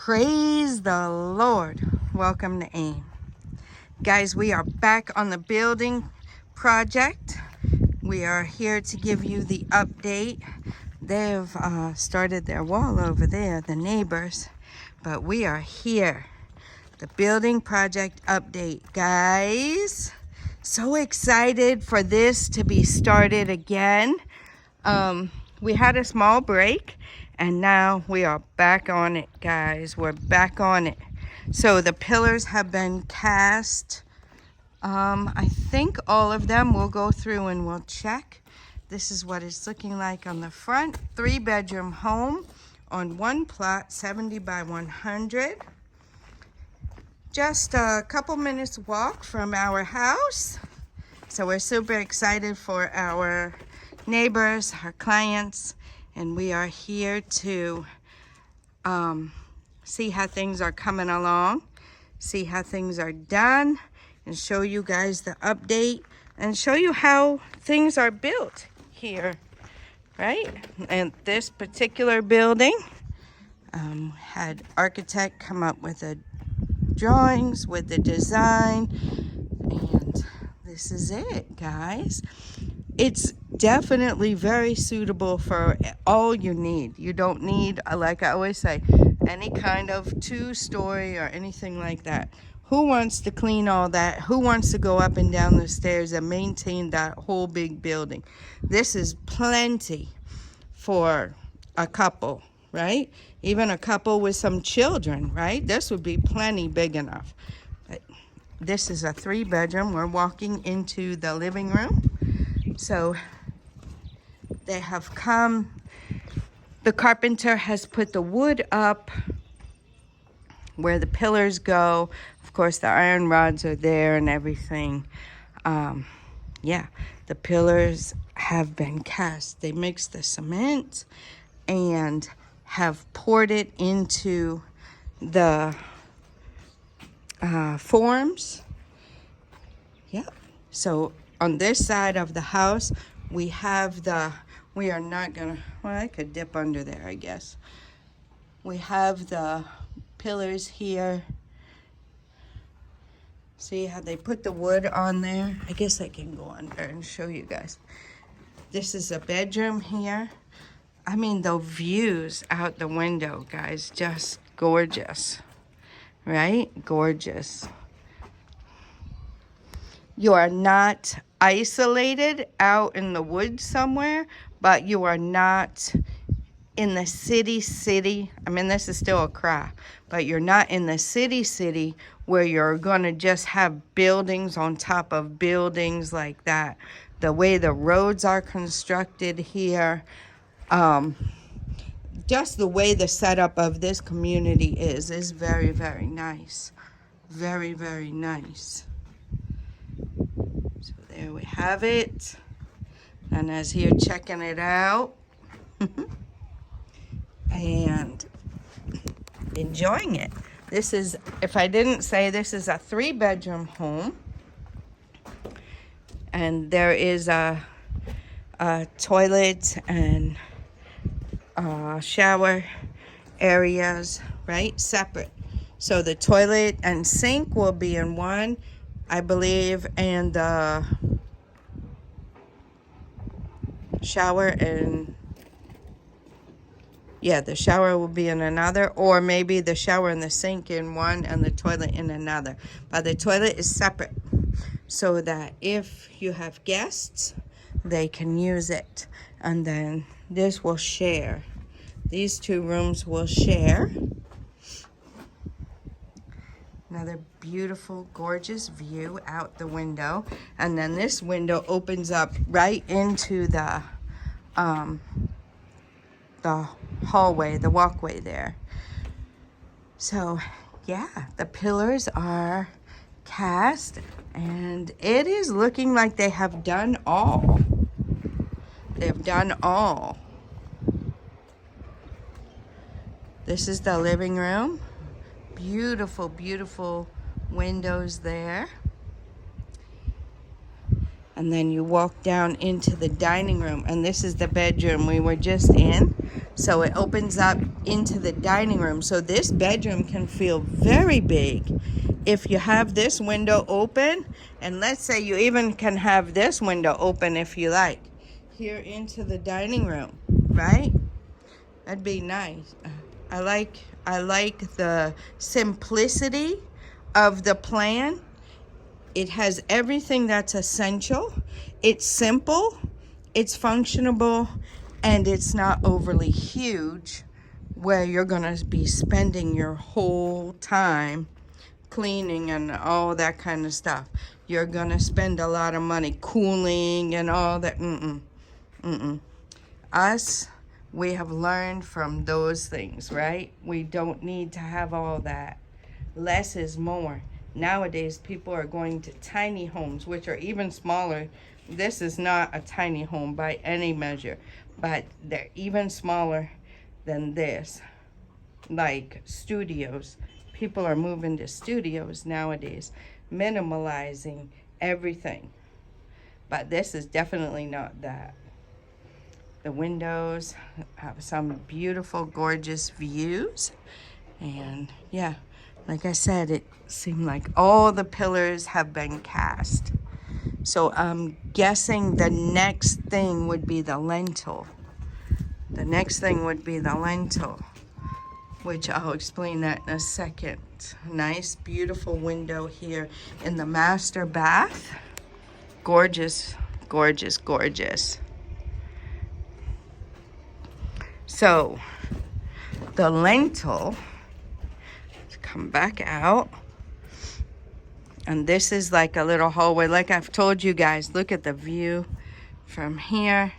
Praise the Lord. Welcome to AIM. Guys, we are back on the building project. We are here to give you the update. They've started their wall over there, the neighbors, but we are here. The building project update, guys. So excited for this to be started again. We had a small break and now we are back on it, guys. We're back on it. So the pillars have been cast. I think all of them. We'll go through and we'll check. This is what it's looking like on the front. 3-bedroom home on one plot, 70 by 100. Just a couple minutes walk from our house. So we're super excited for our neighbors, our clients, and we are here to see how things are coming along, see how things are done, and show you guys the update and show you how things are built here, right? And this particular building had architect come up with the drawings, with the design, and this is it, guys. It's definitely very suitable for all you need. You don't need, like I always say, any kind of 2-story or anything like that. Who wants to clean all that? Who wants to go up and down the stairs and maintain that whole big building? This is plenty for a couple, right? Even a couple with some children, right? This would be plenty big enough. But this is a 3-bedroom. We're walking into the living room. So they have come. The carpenter has put the wood up where the pillars go. Of course, the iron rods are there and everything. Yeah, the pillars have been cast. They mixed the cement and have poured it into the forms. Yep. So on this side of the house, we have we are not gonna, well, I could dip under there, I guess. We have the pillars here. See how they put the wood on there? I guess I can go under and show you guys. This is a bedroom here. I mean, the views out the window, guys, just gorgeous, right? Gorgeous. You are not isolated out in the woods somewhere, but you are not in the city. I mean, this is still Accra, but you're not in the city where you're going to just have buildings on top of buildings like that. The way the roads are constructed here, just the way the setup of this community is very, very nice. Very, very nice. So there we have it. And as here checking it out and enjoying it. This is, if I didn't say, this is a 3-bedroom home. And there is a toilet and shower areas, right? Separate. So the toilet and sink will be in one, I believe, and the shower and, yeah, the shower will be in another, or maybe the shower and the sink in one and the toilet in another. But the toilet is separate so that if you have guests, they can use it. And then this will share. These 2 rooms will share. Another beautiful, gorgeous view out the window. And then this window opens up right into the hallway, the walkway there. So, yeah, the pillars are cast, and it is looking like they have done all. They've done all. This is the living room. Beautiful, beautiful windows there. And then you walk down into the dining room, and this is the bedroom we were just in. So it opens up into the dining room. So this bedroom can feel very big if you have this window open. And let's say you even can have this window open if you like, here into the dining room, right? That'd be nice. I like the simplicity of the plan. It has everything that's essential. It's simple, it's functionable, and it's not overly huge where you're gonna be spending your whole time cleaning and all that kind of stuff. You're gonna spend a lot of money cooling and all that. Us, we have learned from those things, right? We don't need to have all that. Less is more. Nowadays, people are going to tiny homes, which are even smaller. This is not a tiny home by any measure, but they're even smaller than this, like studios. People are moving to studios nowadays, minimalizing everything. But this is definitely not that. The windows have some beautiful, gorgeous views. And yeah, like I said, it seemed like all the pillars have been cast. So I'm guessing the next thing would be the lintel. The next thing would be the lintel, which I'll explain that in a second. Nice, beautiful window here in the master bath. Gorgeous, gorgeous, gorgeous. So the lintel, let's come back out. And this is like a little hallway. Like I've told you guys, look at the view from here.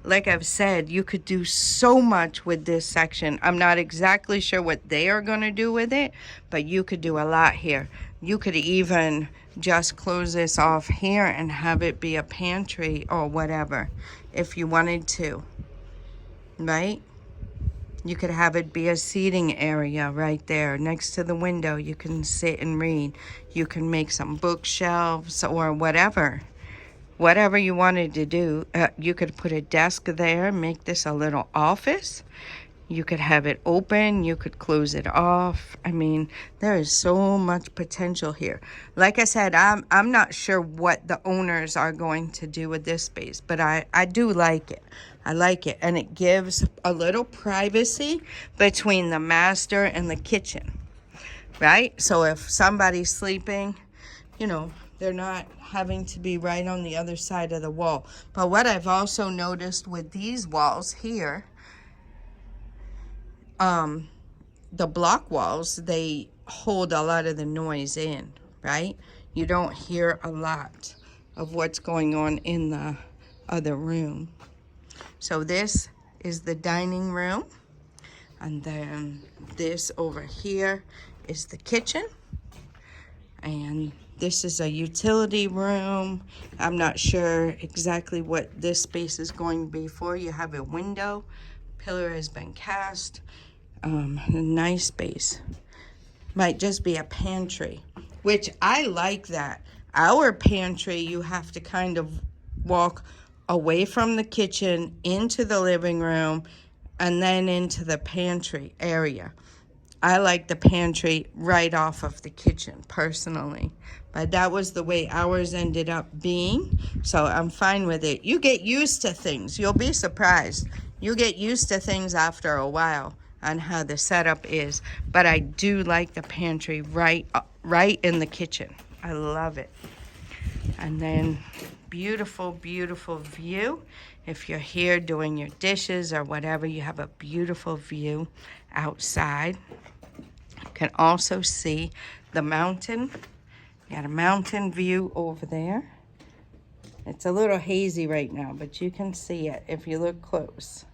Like I've said, you could do so much with this section. I'm not exactly sure what they are going to do with it, but you could do a lot here. You could even just close this off here and have it be a pantry or whatever if you wanted to, right? You could have it be a seating area right there next to the window. You can sit and read. You can make some bookshelves or whatever. Whatever you wanted to do. You could put a desk there, make this a little office. You could have it open. You could close it off. I mean, there is so much potential here. Like I said, I'm not sure what the owners are going to do with this space, but I do like it. I like it. And it gives a little privacy between the master and the kitchen, right? So if somebody's sleeping, you know, they're not having to be right on the other side of the wall. But what I've also noticed with these walls here, the block walls, they hold a lot of the noise in, right? You don't hear a lot of what's going on in the other room. So this is the dining room, and then this over here is the kitchen, and this is a utility room. I'm not sure exactly what this space is going to be for. You have a window, pillar has been cast. A nice space. Might just be a pantry, which I like that. Our pantry, you have to kind of walk away from the kitchen into the living room and then into the pantry area. I like the pantry right off of the kitchen personally, but that was the way ours ended up being, so I'm fine with it. You get used to things. You'll be surprised. You get used to things after a while on how the setup is, but I do like the pantry right in the kitchen. I love it. And then beautiful, beautiful view. If you're here doing your dishes or whatever, you have a beautiful view outside. You can also see the mountain. You got a mountain view over there. It's a little hazy right now, but you can see it if you look close.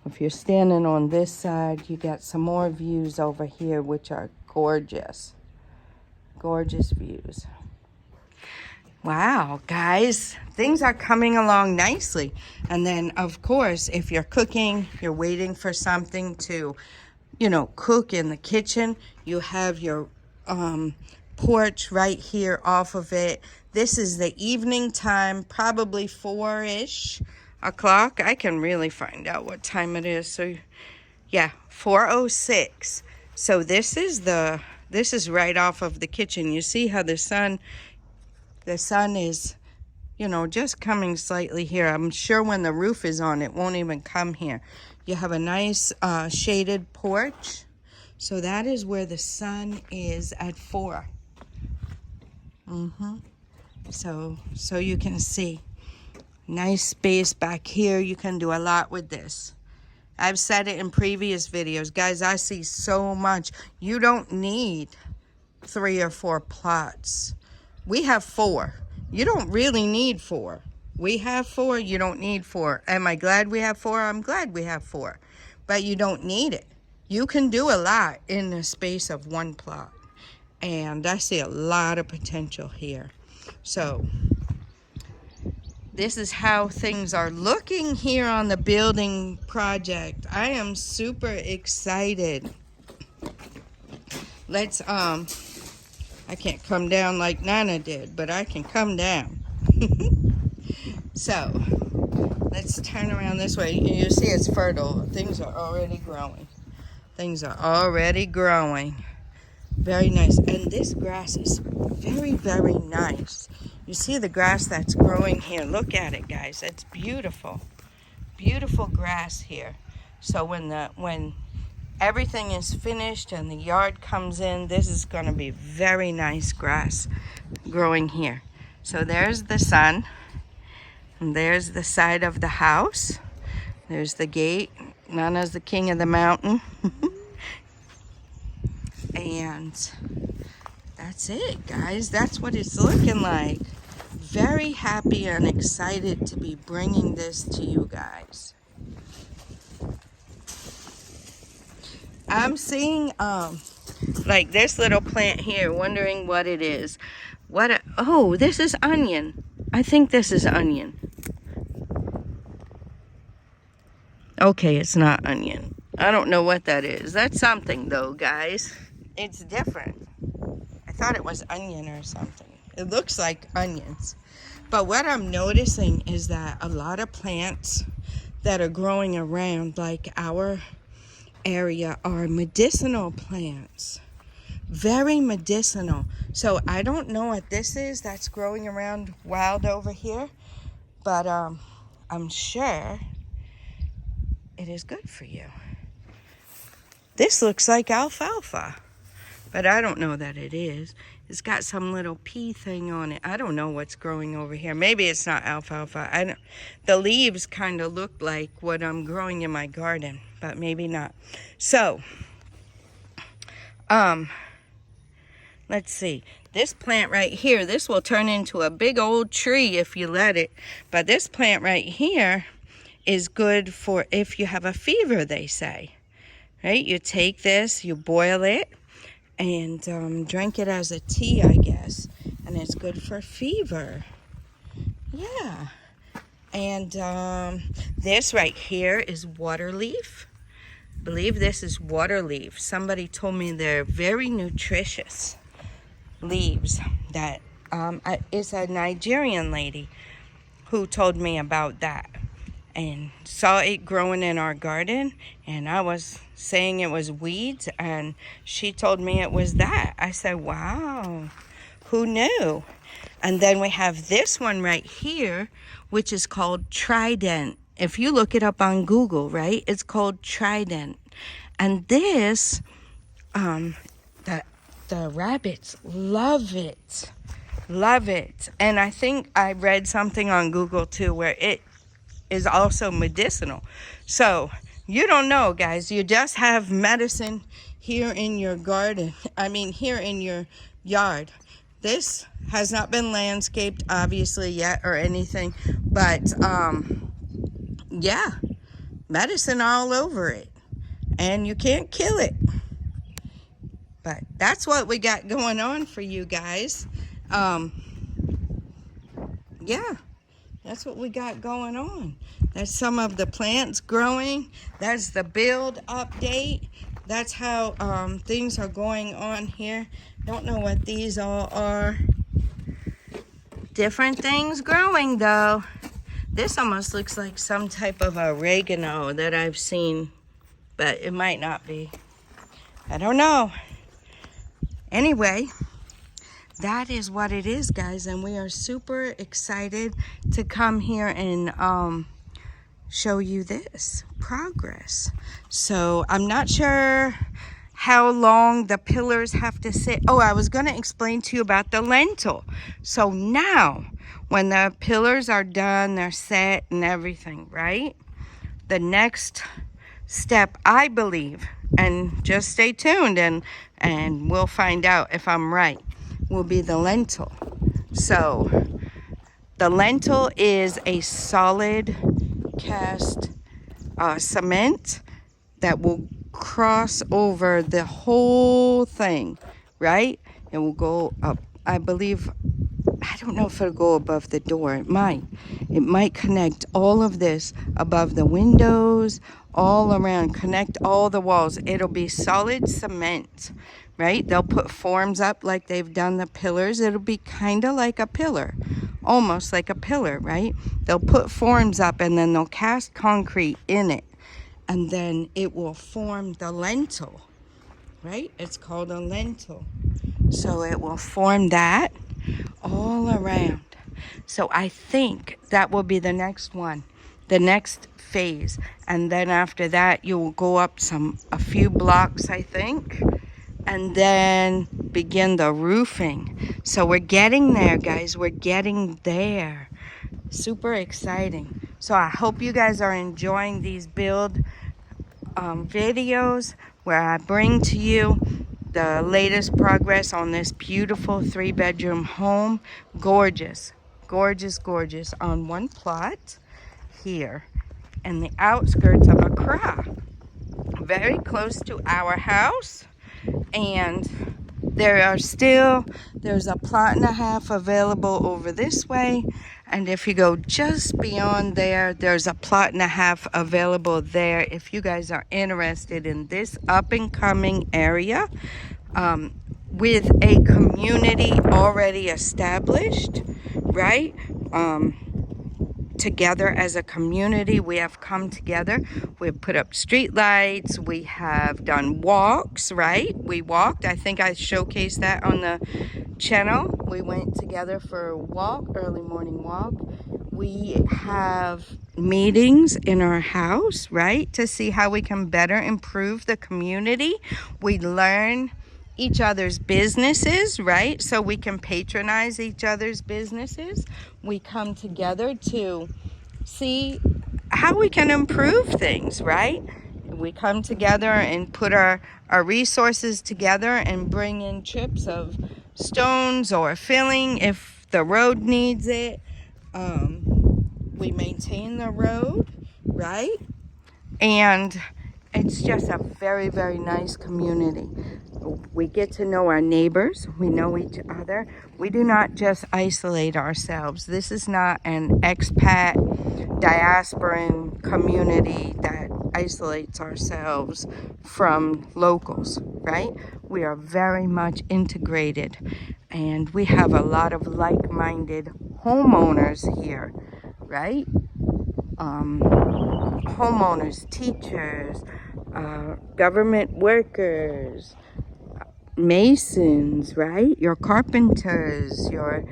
If you're standing on this side, you got some more views over here, which are gorgeous. Gorgeous views. Wow, guys, things are coming along nicely. And then, of course, if you're cooking, you're waiting for something to, you know, cook in the kitchen, you have your porch right here off of it. This is the evening time, probably 4-ish. o'clock. I can really find out what time it is. So yeah, 4:06. So this is right off of the kitchen. You see how the sun is, you know, just coming slightly here. I'm sure when the roof is on, it won't even come here. You have a nice shaded porch. So that is where the sun is at 4. So you can see. Nice space back here. You can do a lot with this. I've said it in previous videos. Guys, I see so much. You don't need 3 or 4 plots. We have 4. You don't really need 4. We have 4. You don't need 4. Am I glad we have 4? I'm glad we have 4. But you don't need it. You can do a lot in the space of 1 plot. And I see a lot of potential here. So this is how things are looking here on the building project. I am super excited. Let's, I can't come down like Nana did, but I can come down. So, let's turn around this way. You see it's fertile. Things are already growing. Things are already growing. Very nice. And this grass is very, very nice. You see the grass that's growing here. Look at it, guys. It's beautiful. Beautiful grass here. So when everything is finished and the yard comes in, this is going to be very nice grass growing here. So there's the sun. And there's the side of the house. There's the gate. Nana's the king of the mountain. And that's it, guys. That's what it's looking like. Very happy and excited to be bringing this to you guys. I'm seeing like this little plant here, wondering what it is. Oh, this is onion. I think this is onion. Okay, it's not onion. I don't know what that is. That's something though, guys. It's different. I thought it was onion or something. It looks like onions. But what I'm noticing is that a lot of plants that are growing around like our area are medicinal plants. Very medicinal. So I don't know what this is that's growing around wild over here. But I'm sure it is good for you. This looks like alfalfa. But I don't know that it is. It's got some little pea thing on it. I don't know what's growing over here. Maybe it's not alfalfa. The leaves kind of look like what I'm growing in my garden, but maybe not. So, let's see. This plant right here, this will turn into a big old tree if you let it. But this plant right here is good for if you have a fever, they say. Right? You take this, you boil it, and drink it as a tea, I guess. And it's good for fever. Yeah. And this right here is water leaf. I believe this is water leaf. Somebody told me they're very nutritious leaves. That is a Nigerian lady who told me about that. And saw it growing in our garden, and I was saying it was weeds, and she told me it was that. I said, wow, who knew? And then we have this one right here, which is called Trident. If you look it up on Google, right, it's called Trident. And this, the rabbits love it. Love it. And I think I read something on Google too where it is also medicinal. So you don't know, guys. You just have medicine here in your garden. I mean, here in your yard. This has not been landscaped, obviously, yet or anything. But, yeah, medicine all over it. And you can't kill it. But that's what we got going on for you guys. Yeah. That's what we got going on. That's some of the plants growing. That's the build update. That's how things are going on here. Don't know what these all are. Different things growing though. This almost looks like some type of oregano that I've seen, but it might not be. I don't know. Anyway, that is what it is, guys, and we are super excited to come here and show you this progress. So I'm not sure how long the pillars have to sit. Oh, I was going to explain to you about the lintel. So now when the pillars are done, they're set and everything, right? The next step, I believe, and just stay tuned and we'll find out if I'm right, will be the lintel. So the lintel is a solid cast cement that will cross over the whole thing, right? It will go up, I believe, I don't know if it'll go above the door. It might connect all of this above the windows, all around, connect all the walls. It'll be solid cement, right? They'll put forms up like they've done the pillars. It'll be kind of like a pillar, almost like a pillar, right? They'll put forms up and then they'll cast concrete in it, and then it will form the lintel, right? It's called a lintel. So it will form that all around. So I think that will be the next one, the next phase. And then after that, you will go up a few blocks, I think, and then begin the roofing. So we're getting there, guys. We're getting there. Super exciting. So I hope you guys are enjoying these build videos where I bring to you the latest progress on this beautiful 3-bedroom home. Gorgeous, gorgeous, gorgeous, on one plot here in the outskirts of Accra, very close to our house. And there's a plot and a half available over this way, and if you go just beyond there, there's a plot and a half available there if you guys are interested in this up and coming area with a community already established, right? Together as a community, we have come together. We've put up street lights. We have done walks, right? We walked. I think I showcased that on the channel. We went together for a walk, early morning walk. We have meetings in our house, right? To see how we can better improve the community. We learn each other's businesses, right? So we can patronize each other's businesses. We come together to see how we can improve things, right? We come together and put our resources together and bring in chips of stones or filling if the road needs it. We maintain the road, right? And it's just a very, very nice community. We get to know our neighbors. We know each other. We do not just isolate ourselves. This is not an expat, diasporan community that isolates ourselves from locals, right? We are very much integrated, and we have a lot of like-minded homeowners here, right? Homeowners, teachers, government workers, masons, right? Your carpenters, your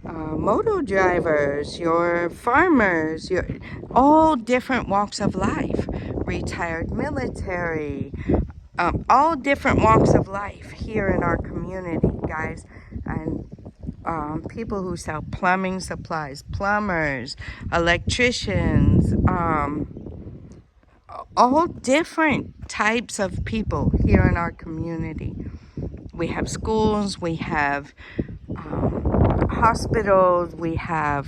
moto drivers, your farmers, your all different walks of life, retired military, all different walks of life here in our community, guys. And people who sell plumbing supplies, plumbers, electricians, all different types of people here in our community. We have schools, we have hospitals, we have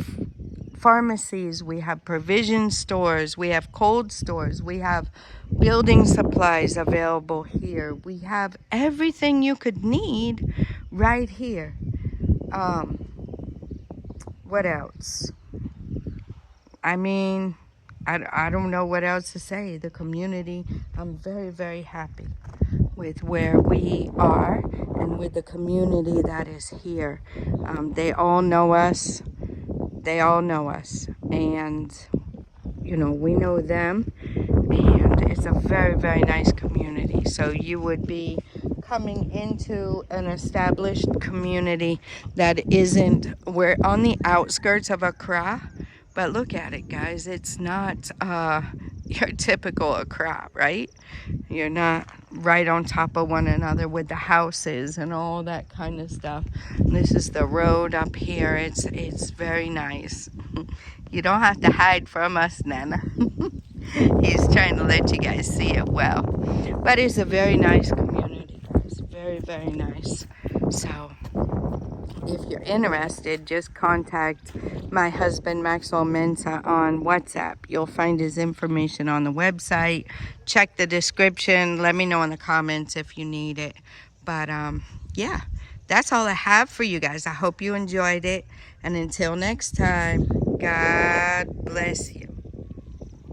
pharmacies, we have provision stores, we have cold stores, we have building supplies available here. We have everything you could need right here. What else? I mean, I don't know what else to say. The community, I'm very, very happy with where we are and with the community that is here. They all know us. they all know us, and you know, we know them, and it's a very, very nice community. So you would be coming into an established community that isn't, we're on the outskirts of Accra, but look at it, guys. It's not your typical Accra, right? You're not right on top of one another with the houses and all that kind of stuff. This is the road up here. It's very nice. You don't have to hide from us, Nana. He's trying to let you guys see it well. But it's a very nice community, guys. Very, very nice. So if you're interested, just contact my husband, Maxwell Mensah, on WhatsApp. You'll find his information on the website. Check the description. Let me know in the comments if you need it. But yeah, that's all I have for you guys. I hope you enjoyed it. And until next time, God bless you.